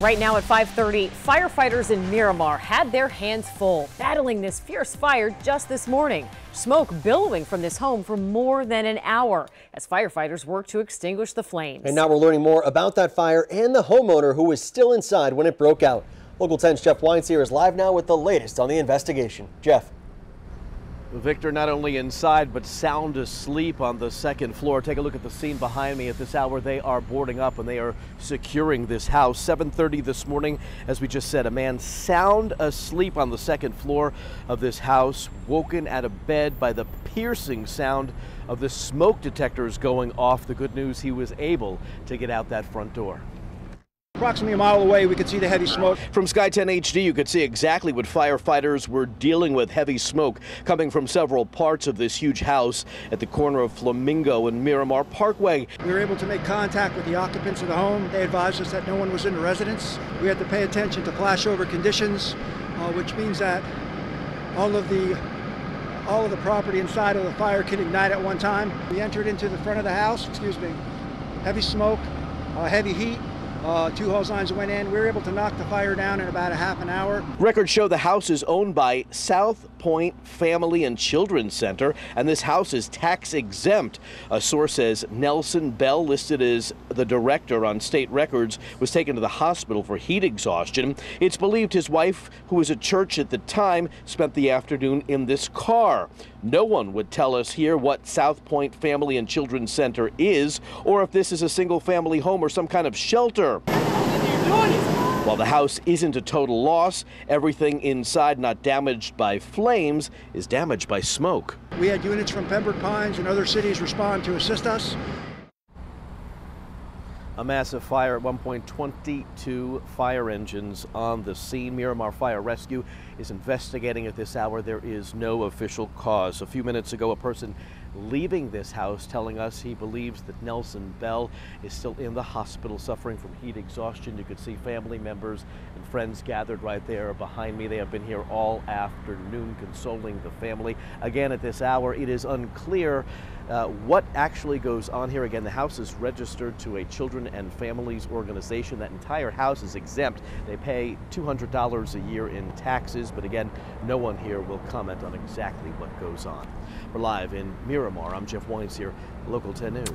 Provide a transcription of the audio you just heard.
Right now at 5:30, firefighters in Miramar had their hands full battling this fierce fire just this morning. Smoke billowing from this home for more than an hour as firefighters work to extinguish the flames. And now we're learning more about that fire and the homeowner who was still inside when it broke out. Local 10's Jeff Wines here is live now with the latest on the investigation. Jeff. Victor, not only inside but sound asleep on the second floor. Take a look at the scene behind me. At this hour they are boarding up and they are securing this house. 7:30 this morning, as we just said, a man sound asleep on the second floor of this house, woken out of bed by the piercing sound of the smoke detectors going off. The good news, he was able to get out that front door. Approximately a mile away, we could see the heavy smoke. From Sky 10 HD, you could see exactly what firefighters were dealing with. Heavy smoke coming from several parts of this huge house at the corner of Flamingo and Miramar Parkway. We were able to make contact with the occupants of the home. They advised us that no one was in the residence. We had to pay attention to flashover conditions, which means that all of the property inside of the fire can ignite at one time. We entered into the front of the house, heavy smoke, heavy heat. 2 hose lines went in. We were able to knock the fire down in about a half an hour. Records show the house is owned by South Point Family and Children's Center, and this house is tax exempt. A source says Nelson Bell, listed as the director on state records, was taken to the hospital for heat exhaustion. It's believed his wife, who was at church at the time, spent the afternoon in this car. No one would tell us here what South Point Family and Children's Center is, or if this is a single family home or some kind of shelter. While the house isn't a total loss, everything inside not damaged by flames is damaged by smoke. We had units from Pembroke Pines and other cities respond to assist us. A massive fire. At one point, 22 fire engines on the scene. Miramar Fire Rescue is investigating at this hour. There is no official cause. A few minutes ago, a person leaving this house telling us he believes that Nelson Bell is still in the hospital suffering from heat exhaustion. You could see family members and friends gathered right there behind me. They have been here all afternoon consoling the family. Again, at this hour, it is unclear what actually goes on here. Again, the house is registered to a children and families organization. That entire house is exempt. They pay $200 a year in taxes, but again, no one here will comment on exactly what goes on. We're live in Miramar. I'm Jeff Wines here, Local 10 News.